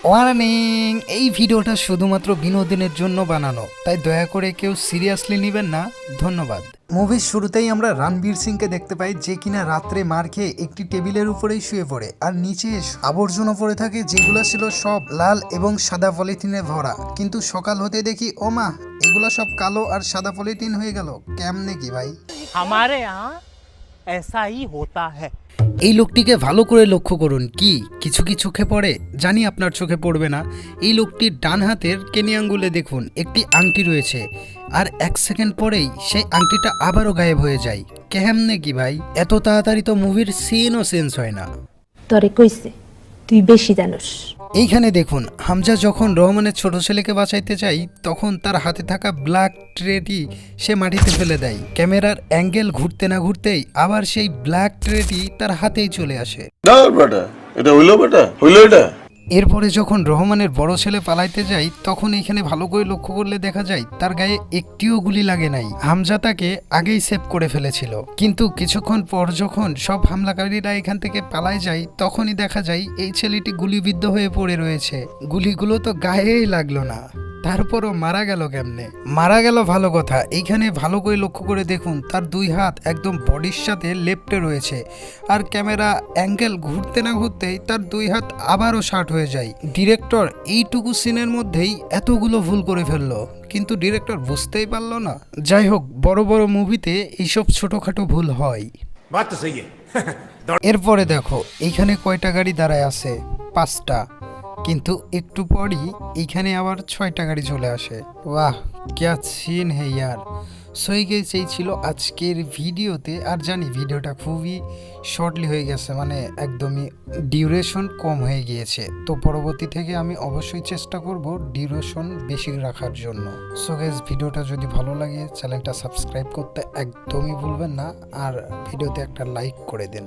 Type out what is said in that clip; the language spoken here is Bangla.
ওয়ার্নিং, এই ভিডিওটা শুধুমাত্র বিনোদনের জন্য বানানো, তাই দয়া করে কেউ সিরিয়াসলি নেবেন না। ধন্যবাদ। মুভির শুরুতেই আমরা রণবীর সিংকে দেখতে পাই, যে কিনা রাত্রে মার খেয়ে একটি টেবিলের উপরেই শুয়ে পড়ে, আর নিচে আবর্জনা পড়ে থাকে, যেগুলো ছিল সব লাল এবং সাদা পলিথিনে ভরা। কিন্তু সকাল হতে দেখি ও মা, এগুলো সব কালো আর সাদা পলিথিন হয়ে গেল। কেমনে কি ভাই? हमारे यहाँ ऐसा ही होता है। এই লোকটিকে ভালো করে লক্ষ্য করুন, কি কিছু কি চোখে পড়ে? জানি আপনার চোখে পড়বে না। এই লোকটির ডান হাতের কেনি আঙ্গুলে দেখুন একটি আংটি রয়েছে, আর 1 সেকেন্ড পরেই সেই আংটিটা আবারও গায়েব হয়ে যায়। কেমনে কি ভাই? এত তাড়াতাড়ি তো মুভির সিনও চেঞ্জ হয় না। তরে কইছে তুই বেশি জানোস। এইখানে দেখুন, হামজা যখন রহমানের ছোট ছেলেকে বাঁচাইতে চাই, তখন তার হাতে থাকা ব্ল্যাক ট্রেটি সে মাটিতে ফেলে দেয়। ক্যামেরার অ্যাঙ্গেল ঘুরতে না ঘুরতেই আবার সেই ব্ল্যাক ট্রেটি তার হাতেই চলে আসে। এরপরে যখন রহমানের বড় ছেলে পালাইতে যায়, তখন এখানে ভালো করে লক্ষ্য করলে দেখা যায় তার গায়ে একটিও গুলি লাগে নাই। হামজা তাকে আগেই সেভ করে ফেলেছিল। কিন্তু কিছুক্ষণ পর যখন সব হামলাকারীরা এখান থেকে পালায় যায়, তখনই দেখা যায় এই ছেলেটি গুলিবিদ্ধ হয়ে পড়ে রয়েছে। গুলিগুলো তো গায়েই লাগলো না, তারপরও মারা গেল কেমনে? মারা গেল ভালো কথা, এইখানে ভালো করে লক্ষ্য করে দেখুন তার 2 হাত একদম বডির সাথে লেপ্টে রয়েছে, আর ক্যামেরা অ্যাঙ্গেল ঘুরতে না ঘুরতেই তার 2 হাত আবারও শার্ট হয়ে যায়। ডিরেক্টর এইটুকু সিনের মধ্যেই এতগুলো ভুল করে ফেললো, কিন্তু ডিরেক্টর বুঝতেই পারলো না। যাই হোক, বড় বড় মুভিতে এইসব ছোটখাটো ভুল হয়। এরপরে দেখো এইখানে কয়টা গাড়ি দাঁড়ায় আছে? 5টা। কিন্তু একটু পরই এইখানে আবার 6টা গাড়ি চলে আসে। বাহ, ক্যা সিন হে ইয়ার। সো এই ছিল আজকের ভিডিওতে। আর জানি ভিডিওটা খুবই শর্টলি হয়ে গেছে, মানে একদমই ডিউরেশন কম হয়ে গিয়েছে। তো পরবর্তী থেকে আমি অবশ্যই চেষ্টা করব ডিউরেশন বেশি রাখার জন্য। সো গাইস, ভিডিওটা যদি ভালো লাগে চ্যানেলটা সাবস্ক্রাইব করতে একদমই ভুলবেন না, আর ভিডিওতে একটা লাইক করে দিন।